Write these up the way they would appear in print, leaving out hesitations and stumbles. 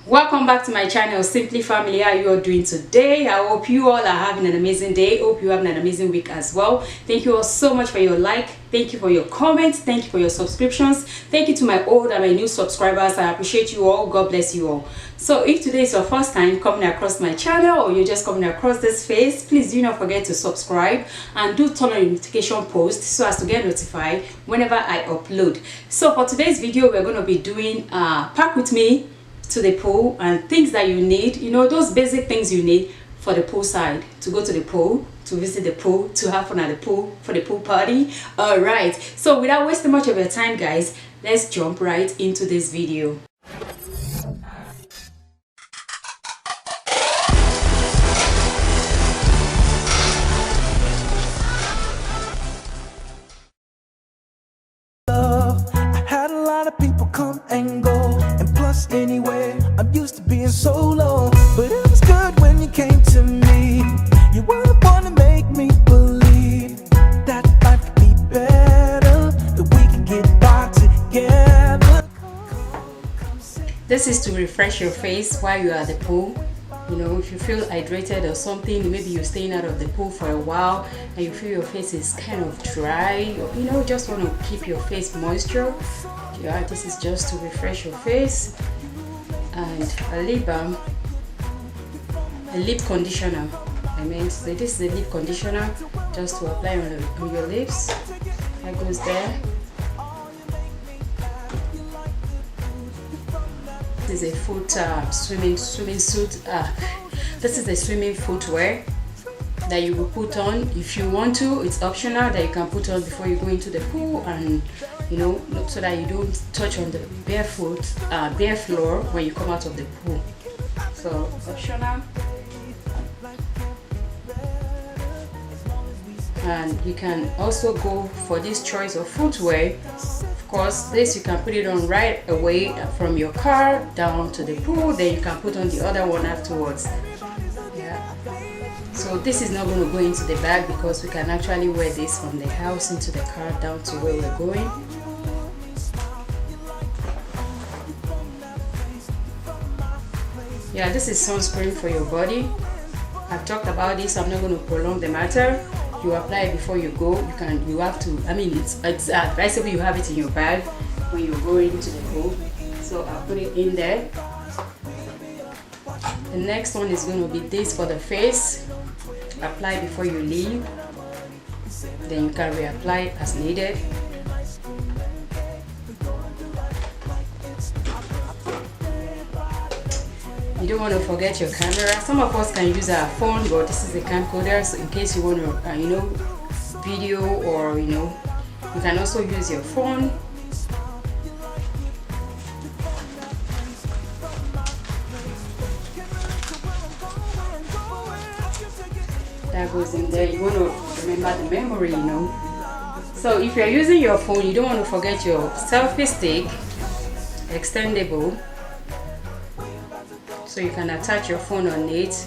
Welcome back to my channel, Simply Family. How are you all doing today? I hope you all are having an amazing day. Hope you're having an amazing week as well. Thank you all so much for your like. Thank you for your comments. Thank you for your subscriptions. Thank you to my old and my new subscribers. I appreciate you all. God bless you all. So if today is your first time coming across my channel or you're just coming across this face, please do not forget to subscribe and do turn on the notification post so as to get notified whenever I upload. So for today's video, we're going to be doing pack with me to the pool and things that you need, you know, those basic things you need for the pool side, to go to the pool, to visit the pool, to have fun at the pool, for the pool party. All right, so without wasting much of your time, guys, let's jump right into this video. I had a lot of people come and go, and plus anyway, I'm used to being solo. But it was good when you came to me. You were the one to make me believe that life could be better, that we can get by together. This is to refresh your face while you're at the pool. You know, if you feel hydrated or something, maybe you're staying out of the pool for a while and you feel your face is kind of dry, you know, just want to keep your face moisture. Yeah, this is just to refresh your face. And a lip balm, a lip conditioner. I meant, so this is a lip conditioner just to apply on your lips. That goes there. This is a foot swimming suit. This is a swimming footwear that you will put on if you want to. It's optional, that you can put on before you go into the pool, and you know, so that you don't touch on the bare floor when you come out of the pool. So optional. And you can also go for this choice of footwear. Of course, this you can put it on right away from your car down to the pool, then you can put on the other one afterwards. Yeah. So this is not going to go into the bag because we can actually wear this from the house into the car down to where we're going. Yeah, this is sunscreen for your body. I've talked about this, I'm not going to prolong the matter. You apply it before you go. You have to, I mean, it's advisable you have it in your bag when you're going into the pool. So I'll put it in there. The next one is going to be this for the face. Apply before you leave, then you can reapply as needed. You don't want to forget your camera. Some of us can use our phone, but this is a camcorder, so in case you want to, you know, video, or you know, you can also use your phone. That goes in there. You want to remember the memory, you know. So if you're using your phone, you don't want to forget your selfie stick, extendable. So you can attach your phone on it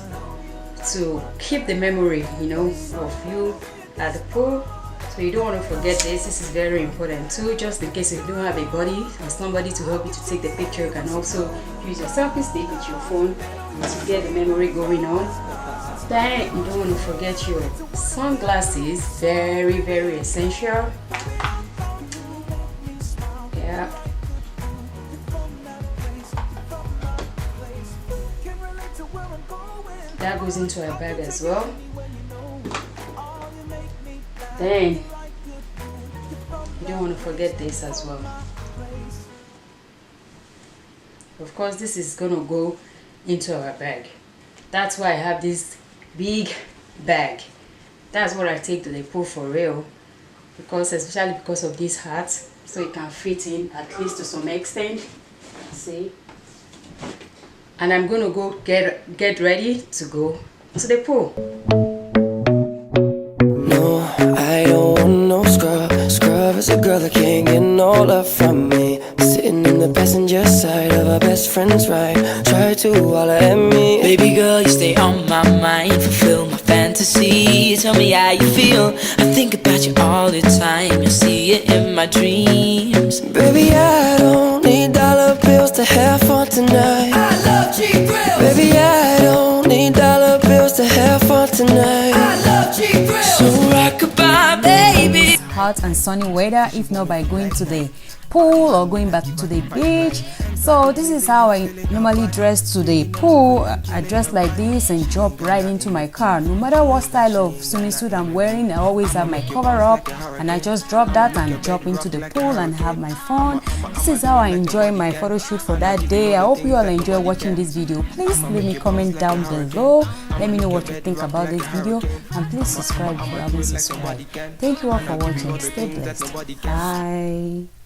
to keep the memory, you know, of you at the pool. So you don't want to forget this. This is very important too, just in case you don't have a buddy or somebody to help you to take the picture. You can also use your selfie stick with your phone to get the memory going on. Then you don't want to forget your sunglasses, very, very essential. Yeah. That goes into a bag as well. Then you don't want to forget this as well. Of course, this is gonna go into our bag. That's why I have this big bag. That's what I take to the pool for real, because especially because of this hat, so it can fit in at least to some extent. See. And I'm going to go get ready to go to the pool. No, I don't want no scrub. Scrub is a girl that can't get no love from me. Sitting in the passenger side of her best friend's ride. Try to holler at me. Baby girl, you stay on my mind. Fulfill my fantasy. Tell me how you feel. I think about you all the time. You see it in my dreams. Baby, I don't need dollar bills to have fun tonight. I love hot and sunny weather, if not by going to the pool or going back to the beach. So this is how I normally dress to the pool. I dress like this and jump right into my car. No matter what style of swimming suit I'm wearing, I always have my cover up, and I just drop that and jump into the pool and have my fun. This is how I enjoy my photo shoot for that day. I hope you all enjoy watching this video. Please leave me a comment down below. Let me know what you think about this video, and please subscribe if you haven't subscribed. Thank you all for watching. Stay blessed. Bye.